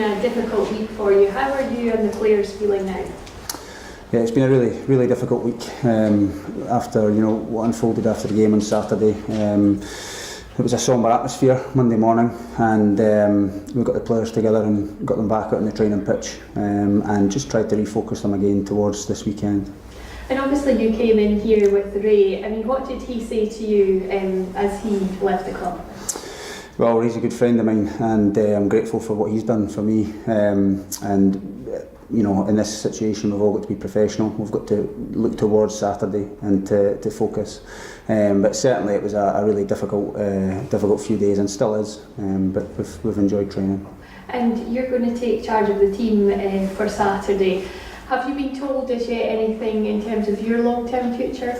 a difficult week for you. How are you and the players feeling now? Yeah, it's been a really difficult week after what unfolded after the game on Saturday. It was a sombre atmosphere Monday morning, and we got the players together and got them back out on the training pitch, and just tried to refocus them again towards this weekend. And obviously you came in here with Ray. I mean, what did he say to you as he left the club? Well, he's a good friend of mine, and I'm grateful for what he's done for me. In this situation, we've all got to be professional. We've got to look towards Saturday and to focus. But certainly, it was a really difficult few days, and still is. But we've enjoyed training. And you're going to take charge of the team for Saturday. Have you been told as yet anything in terms of your long-term future?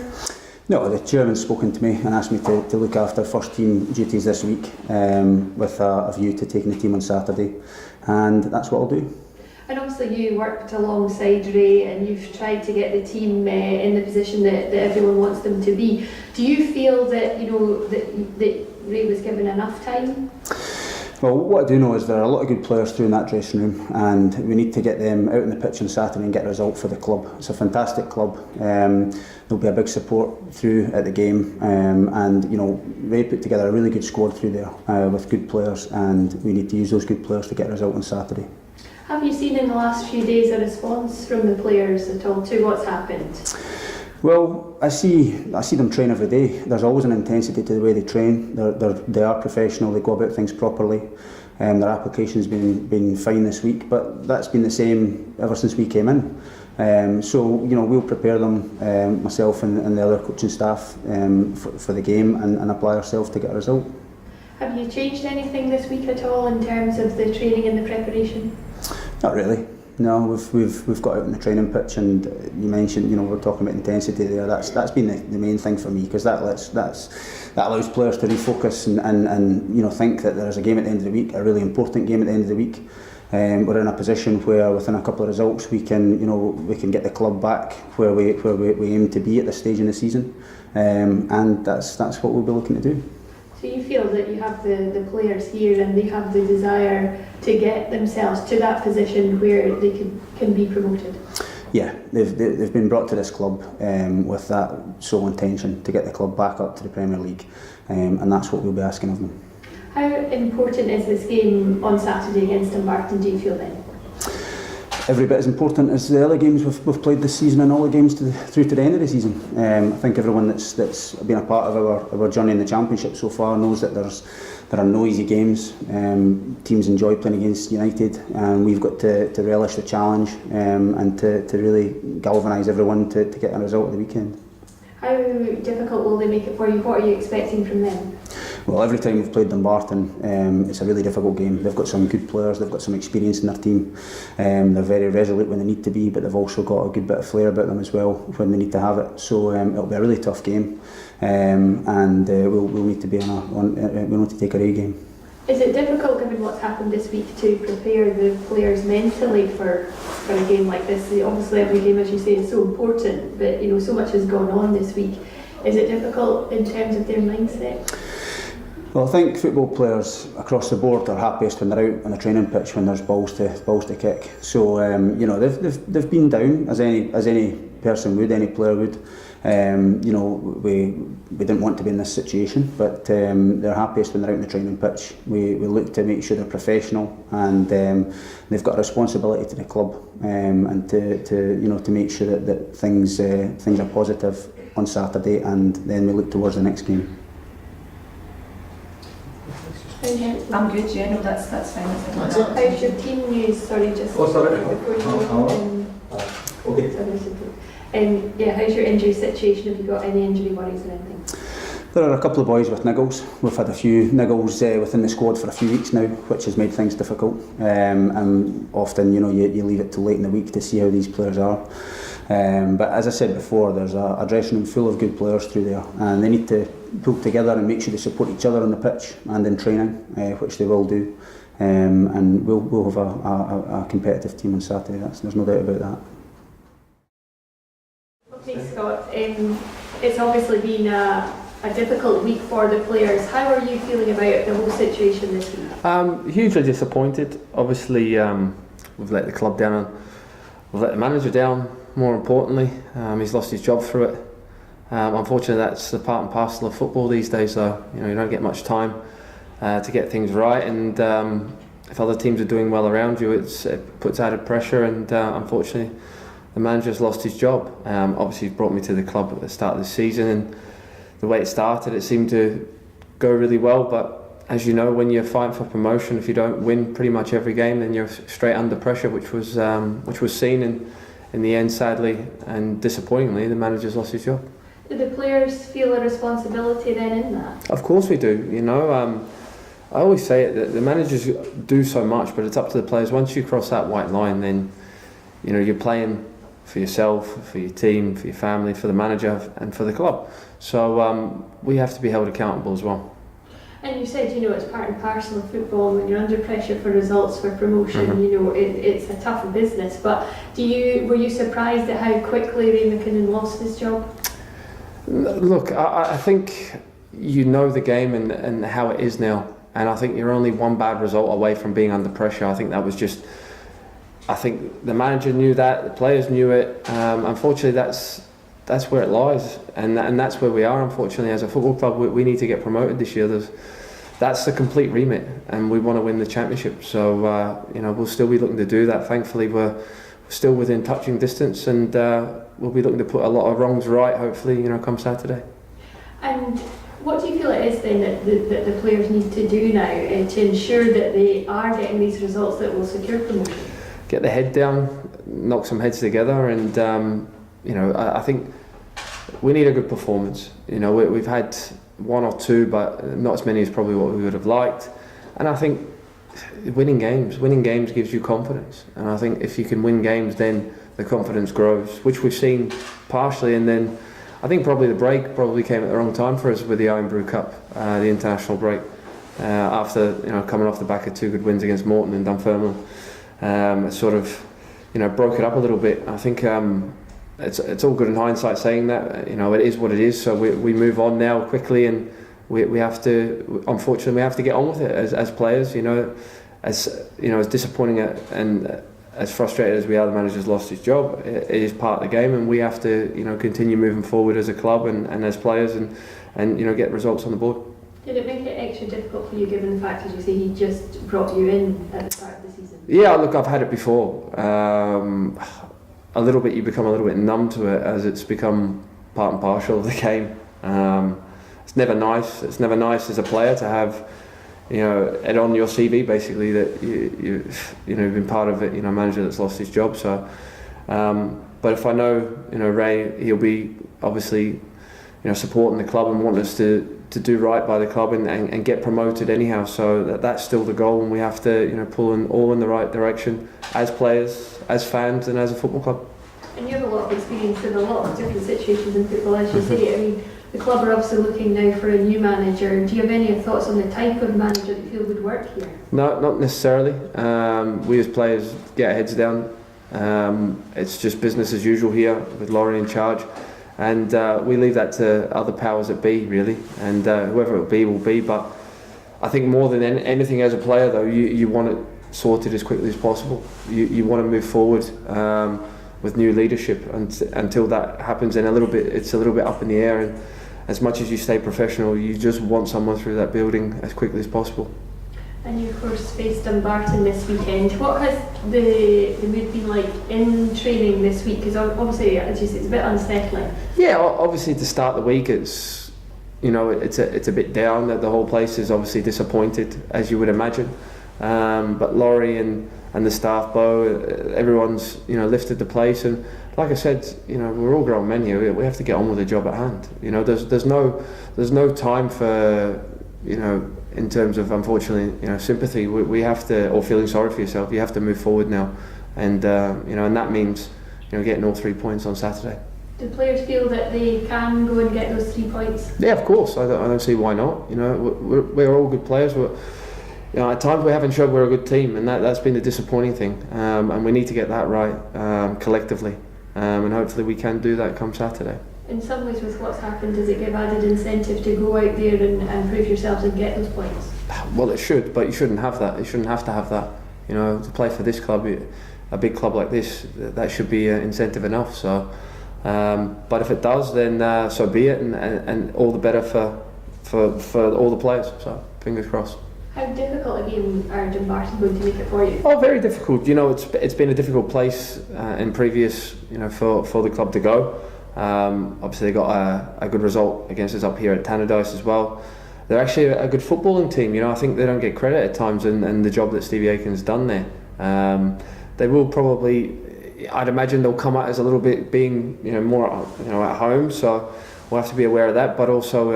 No, the chairman's spoken to me and asked me to look after first team duties this week, with a view to taking the team on Saturday, and that's what I'll do. And obviously you worked alongside Ray and you've tried to get the team in the position that everyone wants them to be. Do you feel that that Ray was given enough time? Well, what I do know is there are a lot of good players through in that dressing room, and we need to get them out on the pitch on Saturday and get a result for the club. It's a fantastic club. There'll be a big support through at the game, and Ray put together a really good squad through there with good players, and we need to use those good players to get a result on Saturday. Have you seen in the last few days a response from the players at all to what's happened? Well, I see them train every day. There's always an intensity to the way they train. They are professional. They go about things properly. Their application's been fine this week, but that's been the same ever since we came in. So we'll prepare them, myself and the other coaching staff, for the game and apply ourselves to get a result. Have you changed anything this week at all in terms of the training and the preparation? Not really. No, we've got out on the training pitch, and you mentioned we're talking about intensity there. That's been the main thing for me, because that allows players to refocus and think that there's a game at the end of the week, a really important game at the end of the week. We're in a position where within a couple of results we can get the club back where we aim to be at this stage in the season, and that's what we'll be looking to do. So you feel that you have the players here and they have the desire to get themselves to that position where they can be promoted? Yeah, they've been brought to this club with that sole intention to get the club back up to the Premier League, and that's what we'll be asking of them. How important is this game on Saturday against Dumbarton, do you feel then? Every bit as important as the other games we've played this season, and all the games through to the end of the season. I think everyone that's been a part of our journey in the Championship so far knows that there are no easy games. Teams enjoy playing against United, and we've got to relish the challenge and to really galvanise everyone to get a result at the weekend. How difficult will they make it for you? What are you expecting from them? Well, every time we've played Dumbarton, it's a really difficult game. They've got some good players, they've got some experience in their team. They're very resolute when they need to be, but they've also got a good bit of flair about them as well when they need to have it. So it'll be a really tough game, and we'll need to be we'll need to take our A game. Is it difficult, given what's happened this week, to prepare the players mentally for a game like this? Obviously, every game, as you say, is so important, but so much has gone on this week. Is it difficult in terms of their mindset? Well, I think football players across the board are happiest when they're out on the training pitch when there's balls to kick. So they've been down as any person would, any player would. We didn't want to be in this situation, but they're happiest when they're out on the training pitch. We look to make sure they're professional, and they've got a responsibility to the club, and to make sure that things are positive on Saturday, and then we look towards the next game. I'm good, yeah, no, that's fine. How's your team news? Sorry, just before you go. Okay. How's your injury situation? Have you got any injury worries or anything? There are a couple of boys with niggles. We've had a few niggles within the squad for a few weeks now, which has made things difficult. And often, you leave it till late in the week to see how these players are. But as I said before, there's a dressing room full of good players through there, and they need to pull together and make sure they support each other on the pitch and in training, which they will do. And we'll have a competitive team on Saturday. There's no doubt about that. Okay, Scott. It's obviously been a a difficult week for the players. How are you feeling about the whole situation this week? Hugely disappointed. Obviously, we've let the club down, and we've let the manager down. More importantly, he's lost his job through it. Unfortunately, that's the part and parcel of football these days. Though you don't get much time to get things right, and if other teams are doing well around you, it puts added pressure. And unfortunately, the manager's lost his job. Obviously, he brought me to the club at the start of the season, and the way it started, it seemed to go really well. But as you know, when you're fighting for promotion, if you don't win pretty much every game, then you're straight under pressure, which was seen. And in the end, sadly and disappointingly, the manager's lost his job. Do the players feel a responsibility then in that? Of course we do. I always say it, that the managers do so much, but it's up to the players. Once you cross that white line, then you're playing for yourself, for your team, for your family, for the manager, and for the club. So we have to be held accountable as well. And you said, it's part and parcel of football. When you're under pressure for results, for promotion, it's a tough business. But were you surprised at how quickly Ray McKinnon lost his job? Look, I think the game and how it is now, and I think you're only one bad result away from being under pressure. I think the manager knew that, the players knew it. Unfortunately, that's where it lies, and that's where we are. Unfortunately, as a football club, we need to get promoted this year. That's the complete remit, and we want to win the championship. So we'll still be looking to do that. Thankfully, we're still within touching distance, and we'll be looking to put a lot of wrongs right. Hopefully, come Saturday. And what do you feel it is then that the players need to do now to ensure that they are getting these results that will secure promotion? Get the head down, knock some heads together, and I think we need a good performance. We've had one or two, but not as many as probably what we would have liked. And I think winning games gives you confidence. And I think if you can win games, then the confidence grows, which we've seen partially. And then I think probably the break came at the wrong time for us with the Iron Brew Cup, the international break, after coming off the back of two good wins against Morton and Dumbarton. It sort of broke it up a little bit. I think it's all good in hindsight saying that. It is what it is. So we move on now quickly, and we have to. Unfortunately, we have to get on with it as players. As disappointing and as frustrated as we are, the manager's lost his job. It is part of the game, and we have to continue moving forward as a club and as players, and get results on the board. Did it make it extra difficult for you, given the fact, as you say, he just brought you in at the start of the season? Yeah, look, I've had it before. A little bit, you become a little bit numb to it as it's become part and parcel of the game. It's never nice. It's never nice as a player to have, it on your CV basically that you've been part of it. A manager that's lost his job. So, but if I know, Ray, he'll be obviously, supporting the club and wanting us to do right by the club and get promoted anyhow. So that's still the goal, and we have to pull all in the right direction as players, as fans, and as a football club. And you have a lot of experience in a lot of different situations in football, as you say. The club are obviously looking now for a new manager. Do you have any thoughts on the type of manager that you feel would work here? No, not necessarily. We as players get our heads down. It's just business as usual here with Laurie in charge. And we leave that to other powers that be, really, and whoever it will be. But I think more than anything as a player, though, you want it sorted as quickly as possible. You want to move forward with new leadership, and until that happens, then it's a little bit up in the air. And as much as you stay professional, you just want someone through that building as quickly as possible. And you of course faced Dumbarton this weekend. What has the mood been like in training this week? Because obviously, as you say, it's a bit unsettling. Yeah, obviously to start the week, it's a bit down. That the whole place is obviously disappointed, as you would imagine. But Laurie and the staff, Bo, everyone's lifted the place. And like I said, we're all grown men here. We have to get on with the job at hand. There's no time for in terms of, unfortunately, sympathy. We have to, or feeling sorry for yourself. You have to move forward now, and and that means getting all 3 points on Saturday. Do players feel that they can go and get those 3 points? Yeah, of course. I don't see why not. We're all good players. At times we haven't shown we're a good team, and that's been the disappointing thing. And we need to get that right collectively, and hopefully we can do that come Saturday. In some ways, with what's happened, does it give added incentive to go out there and prove yourselves and get those points? Well, it should, but you shouldn't have that. You shouldn't have to have that. You know, to play for this club, a big club like this, that should be incentive enough. So, but if it does, then so be it, and all the better for all the players. So, fingers crossed. How difficult a game are Dumbarton going to make it for you? Oh, very difficult. You know, it's been a difficult place in previous, you know, for the club to go. Obviously, they got a good result against us up here at Tannadice as well. They're actually a good footballing team. You know, I think they don't get credit at times in the job that Stevie Aiken's done there. They will probably, I'd imagine they'll come out as a little bit being, you know, more, you know, at home. So we'll have to be aware of that. But also,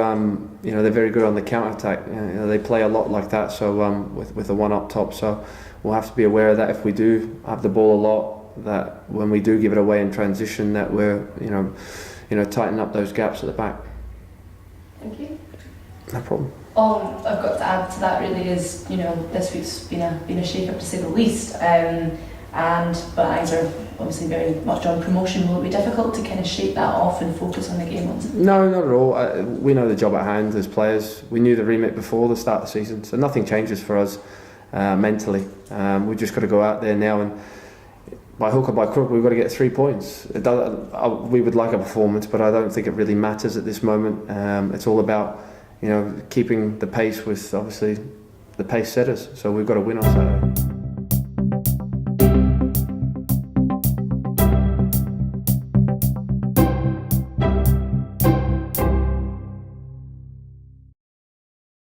you know, they're very good on the counter attack. You know, they play a lot like that. So with the one up top. So we'll have to be aware of that if we do have the ball a lot. That when we do give it away in transition, that we're you know tighten up those gaps at the back. Thank you. No problem. All I've got to add to that really is, you know, this week's been a shake-up to say the least, but eyes are obviously very much on promotion. Will it be difficult to kind of shake that off and focus on the game? No, not at all. We know the job at hand as players. We knew the remit before the start of the season, so nothing changes for us mentally. We've just got to go out there now and, by hook or by crook, we've got to get 3 points. We would like a performance, but I don't think it really matters at this moment. It's all about, you know, keeping the pace with obviously the pace setters. So we've got to win on Saturday.